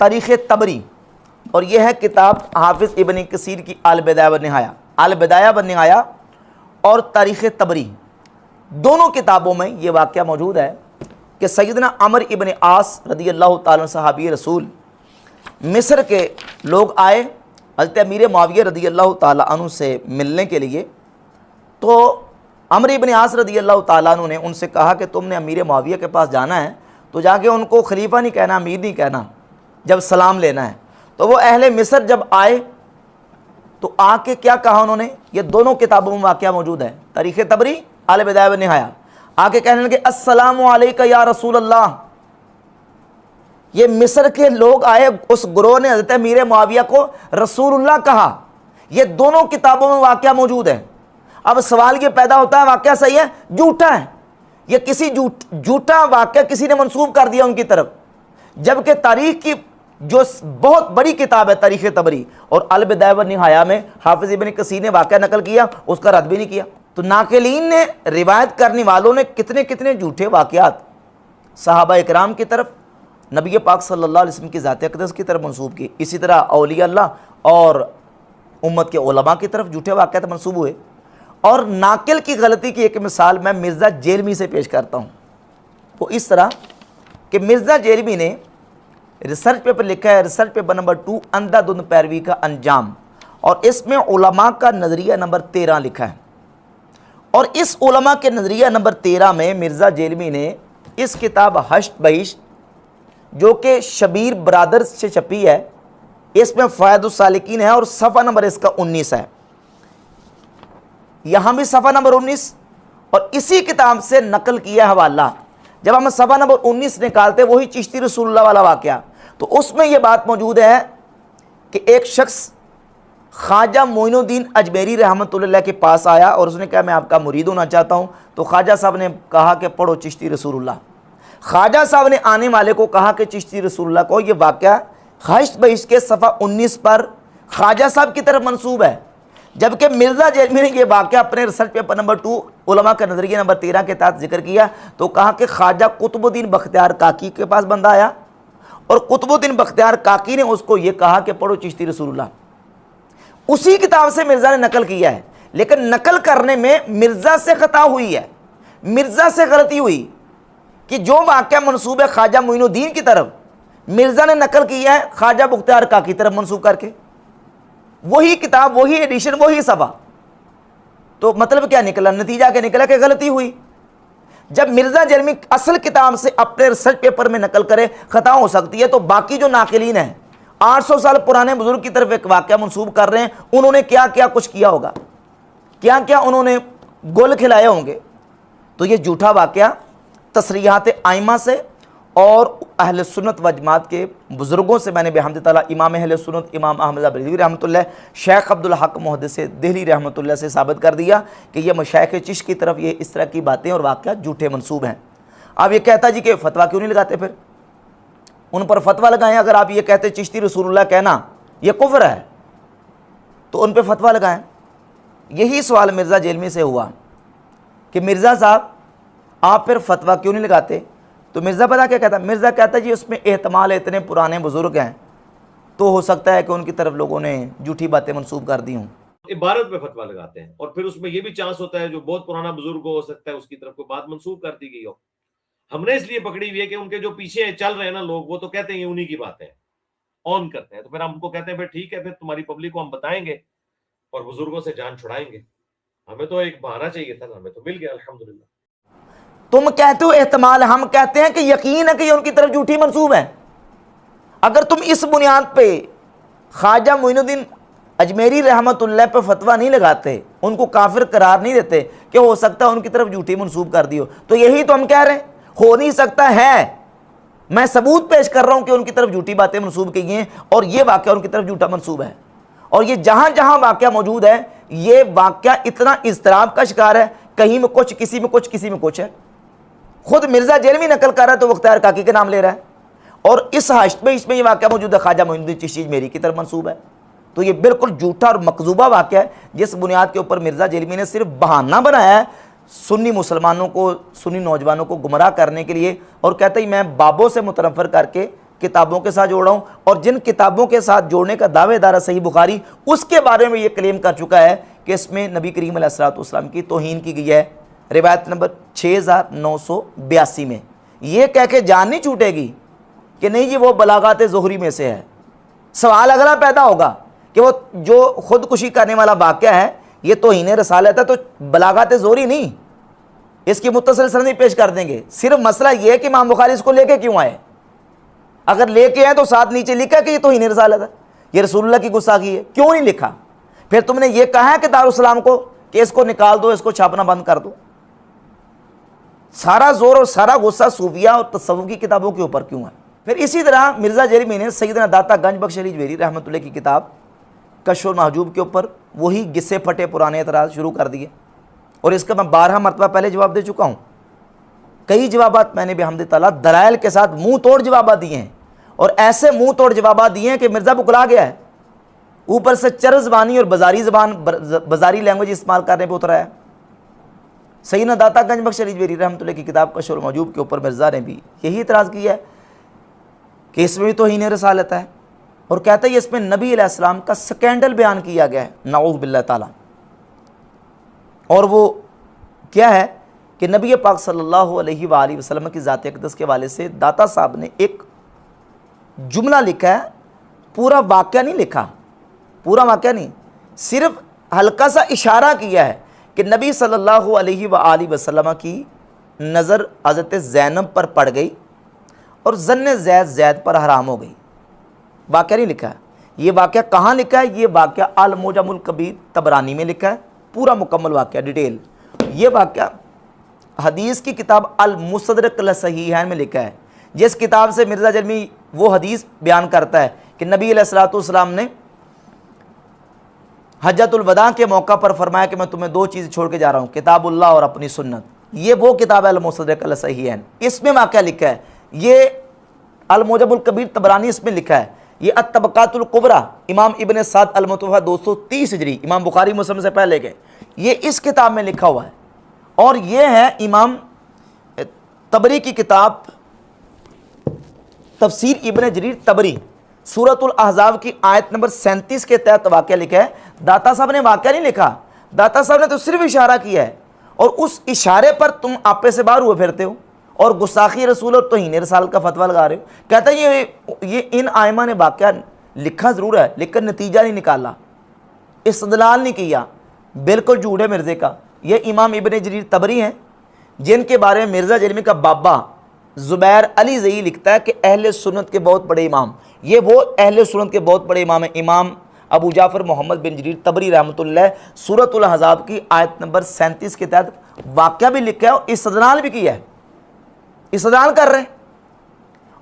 تاریخ طبری، اور یہ ہے کتاب حافظ ابن کثیر کی البدایہ والنہایہ، البدایہ والنہایہ اور تاریخ طبری، دونوں کتابوں میں یہ واقعہ موجود ہے کہ سیدنا عمرو ابن عاص رضی اللہ تعالیٰ صحابی رسول مصر کے لوگ آئے حضرت امیر معاویہ رضی اللہ تعالیٰ عنہ سے ملنے کے لیے، تو عمرو ابن عاص رضی اللہ تعالیٰ عنہ نے ان سے کہا کہ تم نے امیر معاویہ کے پاس جانا ہے تو جا کے ان کو خلیفہ نہیں کہنا، امیر نہیں کہنا، جب سلام لینا ہے۔ تو وہ اہل مصر جب آئے تو آ کے کیا کہا انہوں نے، یہ دونوں کتابوں میں واقعہ موجود ہے، تاریخ طبری، البدایہ والنہایہ، آ کے کہنے لگے السلام علیکہ یا رسول اللہ۔ یہ مصر کے لوگ آئے، اس گروہ نے حضرت امیر معاویہ کو رسول اللہ کہا، یہ دونوں کتابوں میں واقعہ موجود ہے۔ اب سوال یہ پیدا ہوتا ہے واقعہ صحیح ہے جھوٹا ہے، یہ کسی جھوٹا واقعہ کسی نے منسوب کر دیا ان کی طرف، جبکہ تاریخ کی جو بہت بڑی کتاب ہے تاریخ طبری اور البدایہ والنہایہ میں حافظ ابن کثیر نے واقعہ نقل کیا، اس کا رد بھی نہیں کیا۔ تو ناقلین نے، روایت کرنے والوں نے کتنے کتنے جھوٹے واقعات صحابہ اکرام کی طرف، نبی پاک صلی اللہ علیہ وسلم کی ذات اقدس کی طرف منسوب کی، اسی طرح اولیاء اللہ اور امت کے علماء کی طرف جھوٹے واقعات منسوب ہوئے۔ اور ناقل کی غلطی کی ایک مثال میں مرزا جیلمی سے پیش کرتا ہوں، وہ اس طرح کہ مرزا جیلمی نے ریسرچ پیپر لکھا ہے، ریسرچ پیپر نمبر 2 اندھا دھند پیروی کا انجام، اور اس میں علماء کا نظریہ نمبر 13 لکھا ہے، اور اس علماء کے نظریہ نمبر 13 میں مرزا جیلمی نے اس کتاب ہشت بہشت جو کہ شبیر برادرز سے چھپی ہے، اس میں فوائد السالکین ہے اور صفحہ نمبر اس کا 19 ہے، یہاں بھی صفحہ نمبر 19، اور اسی کتاب سے نقل کیا حوالہ۔ جب ہم صفحہ نمبر 19 نکالتے وہی چشتی رسول اللہ والا واقعہ، تو اس میں یہ بات موجود ہے کہ ایک شخص خواجہ معین الدین اجمیری رحمۃ اللہ کے پاس آیا اور اس نے کہا میں آپ کا مرید ہونا چاہتا ہوں، تو خواجہ صاحب نے کہا کہ پڑھو چشتی رسول اللہ۔ خواجہ صاحب نے آنے والے کو کہا کہ چشتی رسول اللہ کو، یہ واقعہ ہشت بہشت کے صفحہ 19 پر خواجہ صاحب کی طرف منسوب ہے، جبکہ مرزا جیلمی نے یہ واقعہ اپنے ریسرچ پیپر نمبر 2 علماء کا نظریہ نمبر 13 کے تحت ذکر کیا، تو کہا کہ خواجہ قطب الدین بختیار کاکی کے پاس بندہ آیا اور قطب الدین بختیار کاکی نے اس کو یہ کہا کہ پڑھو چشتی رسول اللہ۔ اسی کتاب سے مرزا نے نقل کیا ہے، لیکن نقل کرنے میں مرزا سے خطا ہوئی ہے، مرزا سے غلطی ہوئی کہ جو واقعہ منسوب ہے خواجہ معین الدین کی طرف، مرزا نے نقل کیا ہے خواجہ بختیار کاکی کی طرف منسوب کر کے، وہی کتاب، وہی ایڈیشن، وہی صفحہ۔ تو مطلب کیا نکلا، نتیجہ کیا نکلا کہ غلطی ہوئی۔ جب مرزا جیلمی اصل کتاب سے اپنے ریسرچ پیپر میں نقل کرے خطا ہو سکتی ہے، تو باقی جو ناقلین ہیں 800 سال پرانے بزرگ کی طرف ایک واقعہ منسوب کر رہے ہیں، انہوں نے کیا کیا کچھ کیا ہوگا، کیا کیا انہوں نے گول کھلائے ہوں گے۔ تو یہ جھوٹا واقعہ تصریحات ائمہ سے اور اہل سنت و جماعت کے بزرگوں سے میں نے بحمد تعالیٰ امام اہل سنت امام احمد بریلوی رحمۃ اللہ، شیخ عبدالحق محدث دہلی رحمۃ اللہ سے ثابت کر دیا کہ یہ مشائخ چشت کی طرف یہ اس طرح کی باتیں اور واقعات جھوٹے منسوب ہیں۔ اب یہ کہتا جی کہ فتویٰ کیوں نہیں لگاتے، پھر ان پر فتویٰ لگائیں۔ اگر آپ یہ کہتے چشتی رسول اللہ کہنا یہ کفر ہے تو ان پہ فتویٰ لگائیں۔ یہی سوال مرزا جیلمی سے ہوا کہ مرزا صاحب آپ پھر فتویٰ کیوں نہیں لگاتے، تو مرزا پتہ کیا کہتا، مرزا کہتا جی اس میں احتمال ہے اتنے پرانے بزرگ ہیں تو ہو سکتا ہے کہ ان کی طرف لوگوں نے جھوٹی باتیں منسوب کر دی ہوں۔ عبارت پہ فتویٰ لگاتے ہیں، اور پھر اس میں یہ بھی چانس ہوتا ہے جو بہت پرانا بزرگ ہو سکتا ہے اس کی طرف کوئی بات منسوخ کر دی گئی ہو. ہم نے اس لیے پکڑی ہوئی ہے کہ ان کے جو پیچھے چل رہے ہیں نا لوگ، وہ تو کہتے ہیں یہ انہی کی باتیں آن کرتے ہیں، تو پھر ہم کو کہتے ہیں پھر ٹھیک ہے، پھر تمہاری پبلک کو ہم بتائیں گے اور بزرگوں سے جان چھڑائیں گے. ہمیں تو ایک بہانہ چاہیے تھا نا، ہمیں تو مل گیا الحمدللہ. تم کہتے ہو احتمال، ہم کہتے ہیں کہ یقین ہے کہ یہ ان کی طرف جھوٹی منسوب ہے. اگر تم اس بنیاد پہ خواجہ معین الدین اجمیری رحمت اللہ پہ فتویٰ نہیں لگاتے، ان کو کافر قرار نہیں دیتے کہ ہو سکتا ہے ان کی طرف جھوٹی منسوب کر دی ہو، تو یہی تو ہم کہہ رہے ہیں ہو نہیں سکتا ہے. میں ثبوت پیش کر رہا ہوں کہ ان کی طرف جھوٹی باتیں منسوب کی ہیں، اور یہ واقعہ ان کی طرف جھوٹا منسوب ہے. اور یہ جہاں جہاں واقعہ موجود ہے یہ واقعہ اتنا اضطراب کا شکار ہے، کہیں میں کچھ، کسی میں کچھ، کسی میں کچھ ہے. خود مرزا جیلمی نقل کر رہا ہے تو مختار کاکی کے نام لے رہا ہے، اور اس حاشت میں اس میں یہ واقعہ موجود ہے خواجہ معین الدین چشتی اجمیری کی طرف منسوب ہے. تو یہ بالکل جھوٹا اور مکذوبہ واقعہ ہے جس بنیاد کے اوپر مرزا جیلمی نے صرف بہانہ بنایا ہے سنی مسلمانوں کو، سنی نوجوانوں کو گمراہ کرنے کے لیے، اور کہتا ہے میں بابوں سے متنفر کر کے کتابوں کے ساتھ جوڑ رہا ہوں. اور جن کتابوں کے ساتھ جوڑنے کا دعوے دار ہے صحیح بخاری، اس کے بارے میں یہ کلیم کر چکا ہے کہ اس میں نبی کریم علیہ الصلوۃ والسلام کی توہین کی گئی ہے. روایت نمبر 6982 میں یہ کہہ کے جان نہیں چھوٹے گی کہ نہیں جی وہ بلاغات ظہری میں سے ہے. سوال اگلا پیدا ہوگا کہ وہ جو خودکشی کرنے والا واقعہ ہے یہ توہین رسالت ہے، تو بلاغات ظہری نہیں، اس کی متصل سند پیش کر دیں گے. صرف مسئلہ یہ ہے کہ امام بخاری اس کو لے کے کیوں آئے. اگر لے کے آئے تو ساتھ نیچے لکھا کہ یہ توہین رسالت ہے، یہ رسول اللہ کی گستاخی ہے. کیوں نہیں لکھا؟ پھر تم نے یہ کہا ہے کہ دارالسلام کو کہ اس کو نکال دو، اس کو چھاپنا بند کر دو. سارا زور اور سارا غصہ صوفیہ اور تصوف کی کتابوں کے اوپر کیوں ہے؟ پھر اسی طرح مرزا جیلمی نے سیدنا داتا گنج بخش علی اجمیری رحمۃ اللہ کی کتاب کشف المحجوب کے اوپر وہی گسے پھٹے پرانے اعتراض شروع کر دیے، اور اس کا میں 12 مرتبہ پہلے جواب دے چکا ہوں. کئی جوابات میں نے بحمد تعالیٰ دلائل کے ساتھ منہ توڑ جوابات دیے ہیں، اور ایسے منہ توڑ جوابات دیے ہیں کہ مرزا بکلا گیا ہے. اوپر سے چرس زبانی اور بازاری لینگویج استعمال کرنے پہ اترا ہے. سیدنا داتا گنج بخش علی اجمیری رحمۃ اللہ کی کتاب کشف المحجوب کے اوپر مرزا نے بھی یہی اعتراض کیا ہے کہ اس میں بھی توہین رسالت ہے، اور کہتا ہے اس میں نبی علیہ السلام کا سکینڈل بیان کیا گیا ہے، نعوذ باللہ تعالیٰ. اور وہ کیا ہے کہ نبی پاک صلی اللہ علیہ وآلہ وسلم کی ذات اقدس کے والے سے داتا صاحب نے ایک جملہ لکھا ہے، پورا واقعہ نہیں لکھا، پورا واقعہ نہیں، صرف ہلکا سا اشارہ کیا ہے کہ نبی صلی اللہ علیہ وآلہ وسلم کی نظر حضرت زینب پر پڑ گئی اور ظن زید پر حرام ہو گئی. واقعہ نہیں لکھا ہے. یہ واقعہ کہاں لکھا ہے؟ یہ واقعہ المعجم الکبیر طبرانی میں لکھا ہے، پورا مکمل واقعہ ڈیٹیل. یہ واقعہ حدیث کی کتاب المستدرک الصحیحین میں لکھا ہے، جس کتاب سے مرزا جیلمی وہ حدیث بیان کرتا ہے کہ نبی علیہ الصلوۃ والسلام نے حجۃ الوداع کے موقع پر فرمایا کہ میں تمہیں 2 چیزیں چھوڑ کے جا رہا ہوں، کتاب اللہ اور اپنی سنت. یہ وہ کتاب ہے المستدرک الصحیحین، اس میں واقعہ لکھا ہے. یہ المعجم الکبیر طبرانی اس میں لکھا ہے. یہ الطبقات الکبریٰ امام ابن سعد المتوفیٰ 230 ہجری، امام بخاری مسلم سے پہلے کے، یہ اس کتاب میں لکھا ہوا ہے. اور یہ ہے امام طبری کی کتاب تفسیر ابن جریر طبری، سورۃ الاحزاب کی آیت نمبر 37 کے تحت واقعہ لکھا ہے. داتا صاحب نے واقعہ نہیں لکھا، داتا صاحب نے تو صرف اشارہ کیا ہے، اور اس اشارے پر تم آپے سے باہر ہوئے پھرتے ہو اور گستاخی رسول اور توہین رسالت کا فتویٰ لگا رہے ہو. کہتا ہے یہ ان آئمہ نے واقعہ لکھا ضرور ہے لیکن نتیجہ نہیں نکالا، استدلال نہیں کیا. بالکل جھوٹ ہے مرزے کا. یہ امام ابن جریر طبری ہیں جن کے بارے میں مرزا جیلمی کا بابا زبیر علی زئی لکھتا ہے کہ اہل سنت کے بہت بڑے امام، یہ وہ اہل سنت کے بہت بڑے امام ہیں. امام ابو جعفر محمد بن جریر طبری رحمۃ اللہ سورۃ الاحزاب کی آیت نمبر 37 کے تحت واقعہ بھی لکھا ہے اور استدلال بھی کیا ہے، استدلال کر رہے ہیں.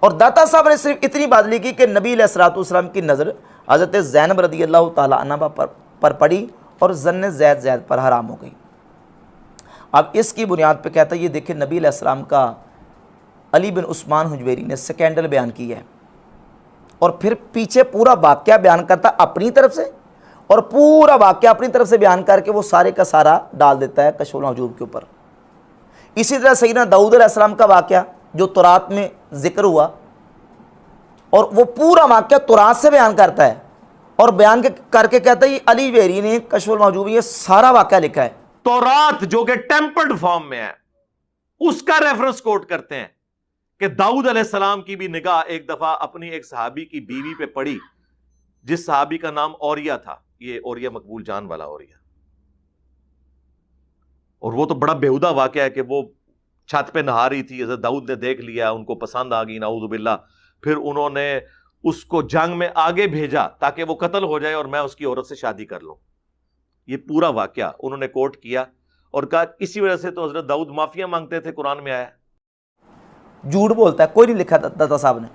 اور داتا صاحب نے صرف اتنی بات لکھی کہ نبی علیہ الصلوۃ والسلام کی نظر حضرت زینب رضی اللہ تعالیٰ عنہ پر پڑی اور ظن زید پر حرام ہو گئی. اب اس کی بنیاد پہ کہتا ہے یہ دیکھیں نبی علیہ السلام کا علی بن عثمان حجویری نے سکینڈل بیان کیا ہے، اور پھر پیچھے پورا واقعہ بیان کرتا اپنی طرف سے، اور پورا واقعہ اپنی طرف سے بیان کر کے وہ سارے کا سارا ڈال دیتا ہے کشف المحجوب کے اوپر. اسی طرح سیدنا داؤد علیہ السلام کا واقعہ جو تورات میں ذکر ہوا، اور وہ پورا واقعہ تورات سے بیان کرتا ہے، اور بیان کر کے کہتا ہے یہ علی ویری نے کشف المحجوب یہ سارا واقعہ لکھا ہے. تورات جو کہ ٹیمپرڈ فارم میں ہے اس کا ریفرنس کوٹ کرتے ہیں کہ داؤد علیہ السلام کی بھی نگاہ ایک دفعہ اپنی ایک صحابی کی بیوی پہ پڑی جس صحابی کا نام اوریا تھا. یہ اوریا مقبول جان والا اوریا. اور وہ تو بڑا بیہودہ واقعہ ہے کہ وہ چھت پہ نہا رہی تھی, حضرت داؤد نے دیکھ لیا, ان کو پسند آ گئی, نعوذ باللہ. پھر انہوں نے اس کو جنگ میں آگے بھیجا تاکہ وہ قتل ہو جائے اور میں اس کی عورت سے شادی کر لوں. یہ پورا واقعہ انہوں نے کوٹ کیا اور کہا اسی وجہ سے تو حضرت داؤد معافیاں مانگتے تھے, قرآن میں آیا. جھوٹ بولتا ہے, کوئی نہیں لکھا داتا صاحب نے.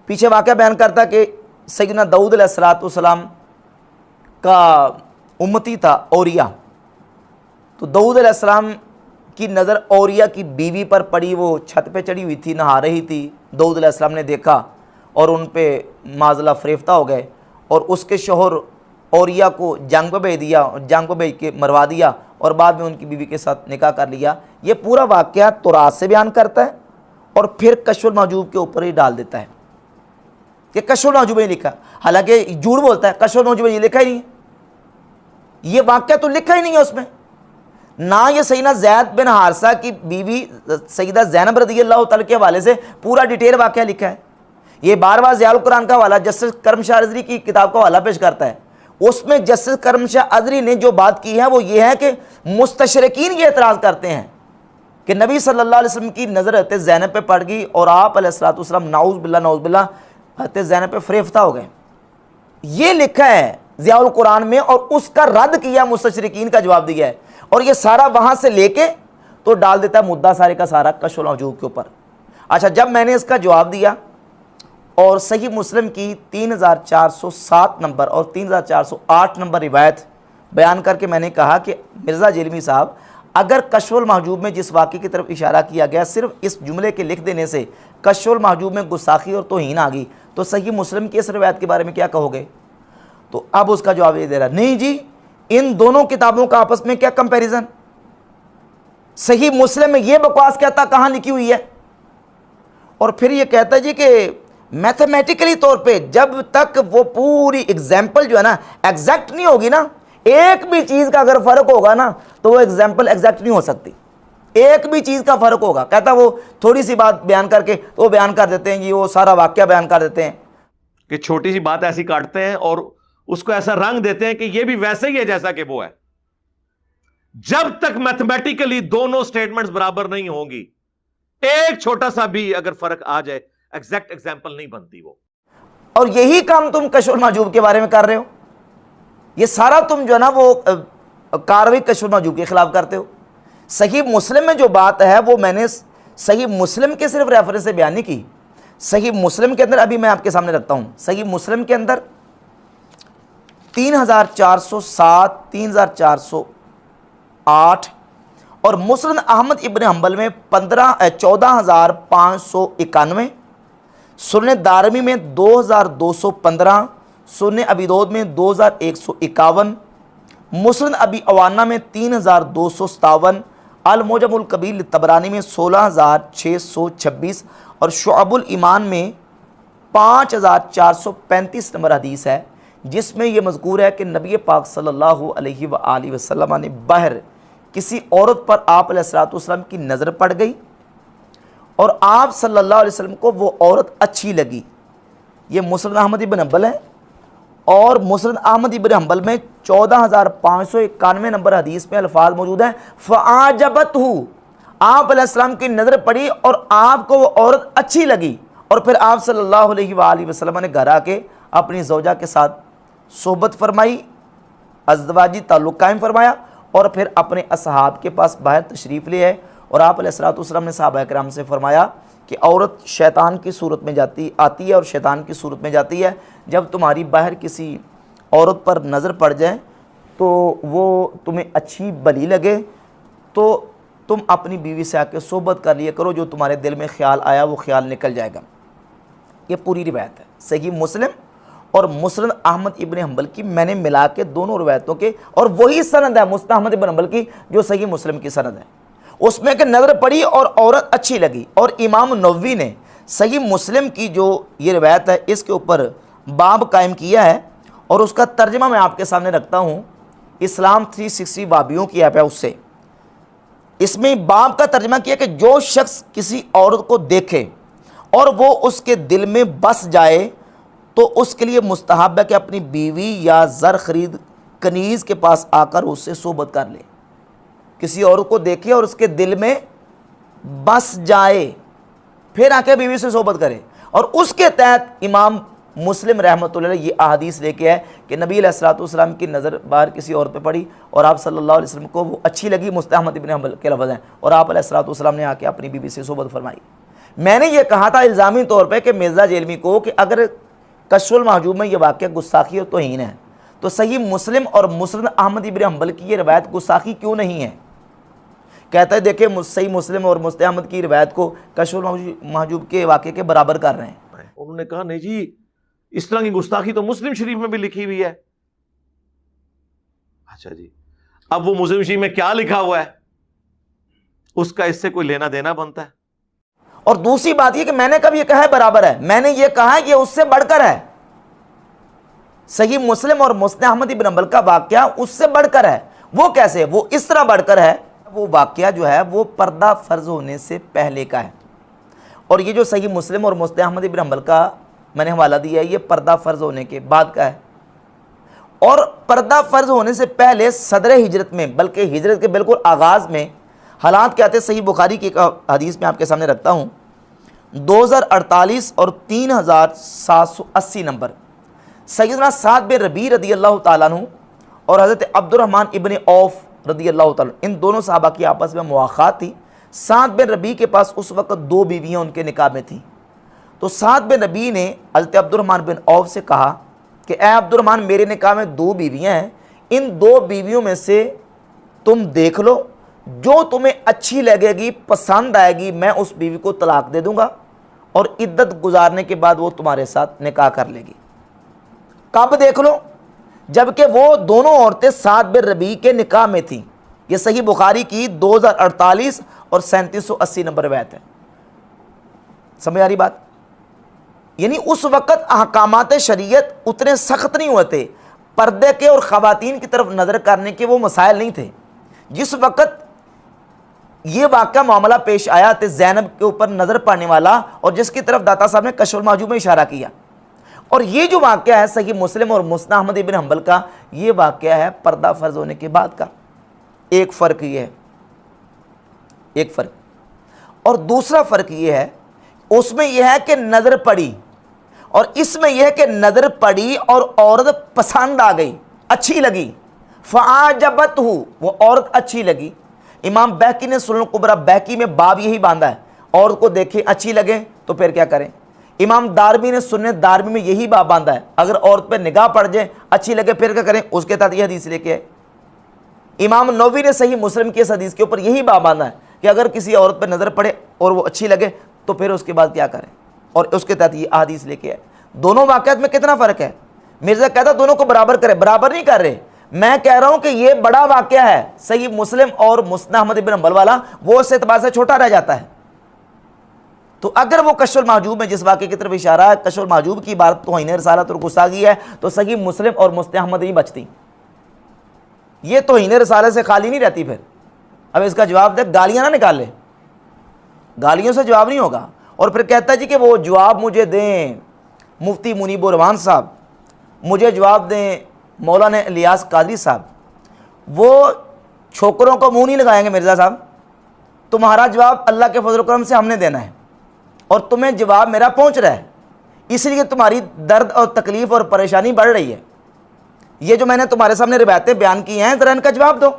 پیچھے واقعہ بیان کرتا کہ سیدنا داؤد علیہ السلام کا امتی تھا اوریا. تو داؤد علیہ السلام کی نظر اوریا کی بیوی پر پڑی, وہ چھت پہ چڑھی ہوئی تھی, نہا رہی تھی. داؤد علیہ السلام نے دیکھا اور ان پہ معذلہ فریفتہ ہو گئے اور اس کے شوہر اوریا کو جنگ پہ بھیج دیا, جنگ پہ بھیج کے مروا دیا اور بعد میں ان کی بیوی کے ساتھ نکاح کر لیا. یہ پورا واقعہ تورات سے بیان کرتا ہے اور پھر کشف المحجوب کے اوپر ہی ڈال دیتا ہے کہ کشف المحجوب نہیں لکھا. حالانکہ جھوٹ بولتا ہے, کشف المحجوب یہ لکھا ہی نہیں ہے, یہ واقعہ تو لکھا ہی نہیں ہے اس میں. نہ یہ سیدنا زید بن حارثہ کی بیوی سیدہ زینب رضی اللہ تعالیٰ کے حوالے سے پورا ڈیٹیل واقعہ لکھا ہے. یہ بار بار ضیاء القرآن کا حوالہ جسٹس کرم شاہ ازری کی کتاب کا حوالہ پیش کرتا ہے. اس میں جسٹس کرم شاہ ازری نے جو بات کی ہے وہ یہ ہے کہ مستشرقین یہ اعتراض کرتے ہیں کہ نبی صلی اللہ علیہ وسلم کی نظر حضرت زینب پہ پڑ گئی اور آپ علیہ الصلوۃ والسلام نعوذ باللہ حضرت زینب پہ فریفتہ ہو گئے. یہ لکھا ہے ضیاء القرآن میں اور اس کا رد کیا, مستشرقین کا جواب دیا ہے. اور یہ سارا وہاں سے لے کے تو ڈال دیتا ہے مدعا سارے کا سارا کشف المحجوب کے اوپر. اچھا, جب میں نے اس کا جواب دیا اور صحیح مسلم کی 3407 نمبر اور 3408 نمبر روایت بیان کر کے میں نے کہا کہ مرزا جیلمی صاحب اگر کشف المحجوب میں جس واقعے کی طرف اشارہ کیا گیا صرف اس جملے کے لکھ دینے سے کشف المحجوب میں گستاخی اور توہین آ گئی تو صحیح مسلم کی اس روایت کے بارے میں کیا کہو گے؟ تو اب اس کا جواب یہ دے رہا, نہیں جی ان دونوں کتابوں کا آپس میں کیا کمپیریزن, صحیح مسلم میں یہ بکواس کہتا کہاں لکھی ہوئی ہے, اور پھر یہ کہتا ہے جی کہ میتھمیٹیکلی طور پہ جب تک وہ پوری ایگزامپل جو ہے نا ایگزیکٹ نہیں ہوگی نا, ایک بھی چیز کا اگر فرق ہوگا نا تو وہ ایگزامپل ایگزیکٹ نہیں ہو سکتی, ایک بھی چیز کا فرق ہوگا. کہتا وہ تھوڑی سی بات بیان کر کے تو وہ بیان کر دیتے ہیں جی, وہ سارا واقعہ بیان کر دیتے ہیں کہ چھوٹی سی بات ایسی کاٹتے ہیں اور اس کو ایسا رنگ دیتے ہیں کہ یہ بھی ویسے ہی ہے جیسا کہ وہ ہے. جب تک میتھمیٹیکلی دونوں سٹیٹمنٹس برابر نہیں ہوں گی, ایک چھوٹا سا بھی اگر فرق آ جائے ایگزیکٹ ایگزامپل نہیں بنتی وہ. اور یہی کام تم کشف المحجوب کے بارے میں کر رہے ہو. یہ سارا تم جو ہے نا وہ کاروائی کشف المحجوب کے خلاف کرتے ہو. صحیح مسلم میں جو بات ہے وہ میں نے صحیح مسلم کے صرف ریفرنس سے بیان نہیں کی. صحیح مسلم کے اندر ابھی میں آپ کے سامنے رکھتا ہوں, صحیح مسلم کے اندر 3407 3408 اور مسند احمد ابن حنبل میں 14591, سنن دارمی میں 2215, سنن ابی داؤد میں 2151, مسند ابی عوانہ میں 3257, المعجم الکبیر طبرانی میں 16626 اور شعب الایمان میں 5435 نمبر حدیث ہے جس میں یہ مذکور ہے کہ نبی پاک صلی اللہ علیہ وآلہ وسلم نے باہر کسی عورت پر آپ علیہ السلام کی نظر پڑ گئی اور آپ صلی اللہ علیہ وسلم کو وہ عورت اچھی لگی. یہ مسند احمد ابن حنبل ہے اور مسند احمد ابن حنبل میں 14591 نمبر حدیث میں الفاظ موجود ہیں فَأَعْجَبَتْهُ, آپ علیہ السلام کی نظر پڑی اور آپ کو وہ عورت اچھی لگی اور پھر آپ صلی اللہ علیہ وآلہ وسلم نے گھر آ کے اپنی زوجہ کے ساتھ صحبت فرمائی, ازدواجی تعلق قائم فرمایا اور پھر اپنے اصحاب کے پاس باہر تشریف لے آئے. اور آپ علیہ السلام نے صحابہ کرام سے فرمایا کہ عورت شیطان کی صورت میں آتی ہے اور شیطان کی صورت میں جاتی ہے. جب تمہاری باہر کسی عورت پر نظر پڑ جائے تو وہ تمہیں اچھی بھلی لگے تو تم اپنی بیوی سے آ کے صحبت کر لیا کرو, جو تمہارے دل میں خیال آیا وہ خیال نکل جائے گا. یہ پوری روایت ہے صحیح مسلم اور مسند احمد ابن حنبل کی, میں نے ملا کے دونوں روایتوں کے, اور وہی سند ہے مسند احمد ابن حنبل کی جو صحیح مسلم کی سند ہے. اس میں کہ نظر پڑی اور عورت اچھی لگی. اور امام نووی نے صحیح مسلم کی جو یہ روایت ہے اس کے اوپر باب قائم کیا ہے اور اس کا ترجمہ میں آپ کے سامنے رکھتا ہوں، اسلام 360 بابیوں کی ایپ ہے، اس سے اس میں باب کا ترجمہ کیا کہ جو شخص کسی عورت کو دیکھے اور وہ اس کے دل میں بس جائے تو اس کے لیے مستحب ہے کہ اپنی بیوی یا زر خرید کنیز کے پاس آ کر اس سے صحبت کر لے۔ کسی عورت کو دیکھے اور اس کے دل میں بس جائے، پھر آ کے بیوی سے صحبت کرے۔ اور اس کے تحت امام مسلم رحمۃ اللہ علیہ یہ احادیث لے کے ہے کہ نبی علیہ الصلوۃ والسلام کی نظر باہر کسی عورت پہ پڑی اور آپ صلی اللہ علیہ وسلم کو وہ اچھی لگی، مستحب احمد ابن حنبل کے لفظ ہیں، اور آپ علیہ الصلوۃ والسلام نے آ کے اپنی بیوی سے صحبت فرمائی۔ میں نے یہ کہا تھا الزامی طور پہ کہ مرزا جیلمی کو کہ اگر کشف المحجوب میں یہ واقعہ گستاخی اور توہین ہے تو صحیح مسلم اور مسند احمد ابن حنبل کی یہ روایت گستاخی کیوں نہیں ہے؟ کہتا ہے دیکھیں صحیح مسلم اور مسند احمد کی روایت کو کشف المحجوب کے واقعے کے برابر کر رہے ہیں۔ انہوں نے کہا نہیں جی، اس طرح کی گستاخی تو مسلم شریف میں بھی لکھی ہوئی ہے۔ اچھا جی، اب وہ مسلم شریف میں کیا لکھا ہوا ہے اس کا اس سے کوئی لینا دینا بنتا ہے؟ اور دوسری بات یہ کہ میں نے کب یہ کہا ہے برابر ہے؟ میں نے یہ کہا ہے کہ اس سے بڑھ کر ہے۔ صحیح مسلم اور مسند احمد ابن حنبل کا واقعہ اس سے بڑھ کر ہے۔ وہ کیسے؟ وہ اس طرح بڑھ کر ہے، وہ واقعہ جو ہے وہ پردہ فرض ہونے سے پہلے کا ہے، اور یہ جو صحیح مسلم اور مسند احمد ابن حنبل کا میں نے حوالہ دیا ہے یہ پردہ فرض ہونے کے بعد کا ہے۔ اور پردہ فرض ہونے سے پہلے صدر ہجرت میں، بلکہ ہجرت کے بالکل آغاز میں حالات کیا تھے؟ صحیح بخاری کی ایک حدیث میں آپ کے سامنے رکھتا ہوں، 2048 اور 3780 نمبر۔ سیدنا سعد بن ربیع رضی اللہ تعالیٰ عنہ اور حضرت عبد الرحمن ابن عوف رضی اللہ تعالیٰ عنہ، ان دونوں صحابہ کی آپس میں مواخات تھی۔ سعد بن ربیع کے پاس اس وقت 2 بیویاں ان کے نکاح میں تھیں، تو سعد بن ربیع نے حضرت عبد الرحمن بن عوف سے کہا کہ اے عبد الرحمن، میرے نکاح میں 2 بیویاں ہیں، ان 2 بیویوں میں سے تم دیکھ لو، جو تمہیں اچھی لگے گی، پسند آئے گی، میں اس بیوی کو طلاق دے دوں گا اور عدت گزارنے کے بعد وہ تمہارے ساتھ نکاح کر لے گی۔ کب دیکھ لو؟ جبکہ وہ دونوں عورتیں سعد بن ربیع کے نکاح میں تھیں۔ یہ صحیح بخاری کی 2048 اور 3780 نمبر روایت ہے۔ سمجھ آ رہی بات؟ یعنی اس وقت احکامات شریعت اتنے سخت نہیں ہوئے تھے، پردے کے اور خواتین کی طرف نظر کرنے کے وہ مسائل نہیں تھے۔ جس وقت یہ واقعہ معاملہ پیش آیا تھے زینب کے اوپر نظر پڑنے والا، اور جس کی طرف داتا صاحب نے کشف المحجوب میں اشارہ کیا، اور یہ جو واقعہ ہے صحیح مسلم اور مسند احمد ابن حنبل کا، یہ واقعہ ہے پردہ فرض ہونے کے بعد کا۔ ایک فرق یہ ہے، ایک فرق، اور دوسرا فرق یہ ہے، اس میں یہ ہے کہ نظر پڑی، اور اس میں یہ ہے کہ نظر پڑی اور عورت پسند آ گئی، اچھی لگی، فَعَجَبَتْهُ، وہ عورت اچھی لگی۔ امام بہقی نے سنن الکبریٰ بہقی میں باب یہی باندھا ہے، عورت کو دیکھیں اچھی لگے تو پھر کیا کریں۔ امام دارمی نے سنن دارمی میں یہی باب باندھا ہے، اگر عورت پہ نگاہ پڑ جائے اچھی لگے پھر کیا کریں، اس کے تحت یہ حدیث لے کے ہے۔ امام نووی نے صحیح مسلم کی اس حدیث کے اوپر یہی باب باندھا ہے کہ اگر کسی عورت پہ نظر پڑے اور وہ اچھی لگے تو پھر اس کے بعد کیا کریں، اور اس کے تحت یہ حدیث لے کے ہے۔ دونوں واقعات میں کتنا فرق ہے؟ مرزا کہتا دونوں کو برابر کرے، برابر نہیں کر رہے۔ میں کہہ رہا ہوں کہ یہ بڑا واقعہ ہے صحیح مسلم اور مسند احمد ابن حنبل والا، وہ اس اعتبار سے چھوٹا رہ جاتا ہے۔ تو اگر وہ کشف المحجوب میں جس واقعے کی طرف اشارہ ہے کشف المحجوب کی عبارت توہین رسالت اور گستاخی ہے، تو صحیح مسلم اور مسند احمد نہیں بچتی، یہ توہین رسالت سے خالی نہیں رہتی۔ پھر اب اس کا جواب دے، گالیاں نہ نکال لے، گالیوں سے جواب نہیں ہوگا۔ اور پھر کہتا ہے جی کہ وہ جواب مجھے دیں مفتی منیب الرحمان صاحب، مجھے جواب دیں مولانا الیاس قادری صاحب، وہ چھوکروں کو منہ نہیں لگائیں گے مرزا صاحب، تمہارا جواب اللہ کے فضل و کرم سے ہم نے دینا ہے، اور تمہیں جواب میرا پہنچ رہا ہے، اس لیے تمہاری درد اور تکلیف اور پریشانی بڑھ رہی ہے۔ یہ جو میں نے تمہارے سامنے روایتیں بیان کی ہیں ذرا ان کا جواب دو۔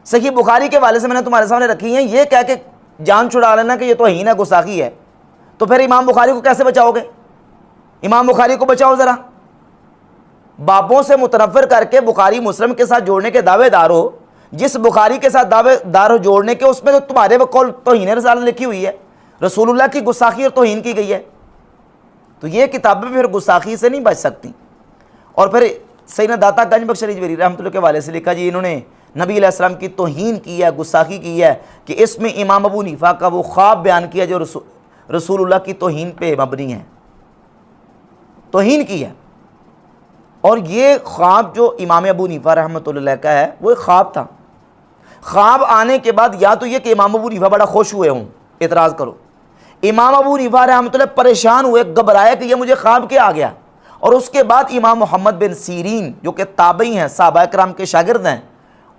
صحیح بخاری کے والے سے میں نے تمہارے سامنے رکھی ہیں، یہ کہہ کے جان چھڑا لینا کہ یہ توہین ہے، گستاخی ہے، تو پھر امام بخاری کو کیسے بچاؤ گے؟ امام بخاری کو بچاؤ ذرا، بابوں سے متنفر کر کے بخاری مسلم کے ساتھ جوڑنے کے دعوے دار ہو، جس بخاری کے ساتھ دعوے دار ہو جوڑنے کے، اس میں تو تمہارے بقول توہین رسالت لکھی ہوئی ہے، رسول اللہ کی گستاخی اور توہین کی گئی ہے، تو یہ کتابیں پھر گستاخی سے نہیں بچ سکتی۔ اور پھر سیدنا داتا گنج بخش رضوی رحمۃ اللہ کے والے سے لکھا جی انہوں نے نبی علیہ السلام کی توہین کی ہے، گستاخی کی ہے، کہ اس میں امام ابو حنیفہ کا وہ خواب بیان کیا جو رسول اللہ کی توہین پہ مبنی ہے، توہین کی ہے۔ اور یہ خواب جو امام ابو حنیفہ رحمۃ اللہ علیہ کا ہے وہ ایک خواب تھا. خواب آنے کے بعد یا تو یہ کہ امام ابو حنیفہ بڑا خوش ہوئے ہوں, اعتراض کرو, امام ابو حنیفہ رحمۃ اللہ پریشان ہوئے, گھبرائے کہ یہ مجھے خواب کیا آ گیا. اور اس کے بعد امام محمد بن سیرین جو کہ تابعی ہیں, صحابہ کرام کے شاگرد ہیں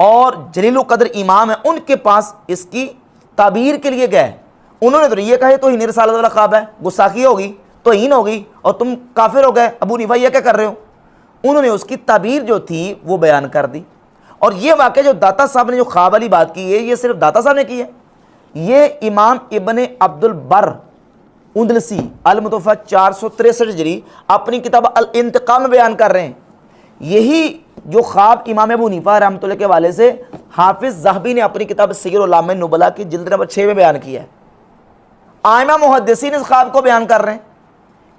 اور جلیل القدر امام ہیں, ان کے پاس اس کی تعبیر کے لیے گئے. انہوں نے تو یہ کہا یہ توہین رسالت والا خواب ہے, گستاخی ہوگی, توہین ہوگی اور تم کافر ہو گئے, ابو حنیفہ یہ کیا کر رہے ہو. انہوں نے اس کی تعبیر جو تھی وہ بیان کر دی. اور یہ واقعہ جو داتا صاحب نے جو خواب والی بات کی ہے یہ صرف داتا صاحب نے کی ہے, یہ امام ابن عبد البر اندلسی المتوفہ 463 ہجری اپنی کتاب الانتقام میں بیان کر رہے ہیں. یہی جو خواب امام ابو حنیفہ رحمۃ اللہ کے والے سے حافظ ذہبی نے اپنی کتاب سیر اعلام النبلاء کی جلد نمبر 6 میں بیان کیا ہے. ائمہ محدثین اس خواب کو بیان کر رہے ہیں.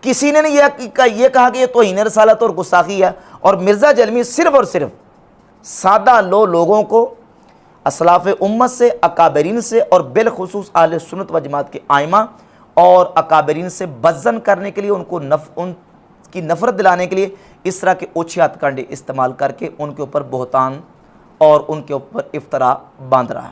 کسی نے یہ کہا کہ یہ توہین رسالت اور گستاخی ہے, اور مرزا جلمی صرف اور صرف سادہ لوگوں کو اسلاف امت سے, اکابرین سے اور بالخصوص اہل سنت و جماعت کے ائمہ اور اکابرین سے بدظن کرنے کے لیے, ان کی نفرت دلانے کے لیے اس طرح کے اوچھے ہتھ کنڈے استعمال کر کے ان کے اوپر بہتان اور ان کے اوپر افطرا باندھ رہا ہے.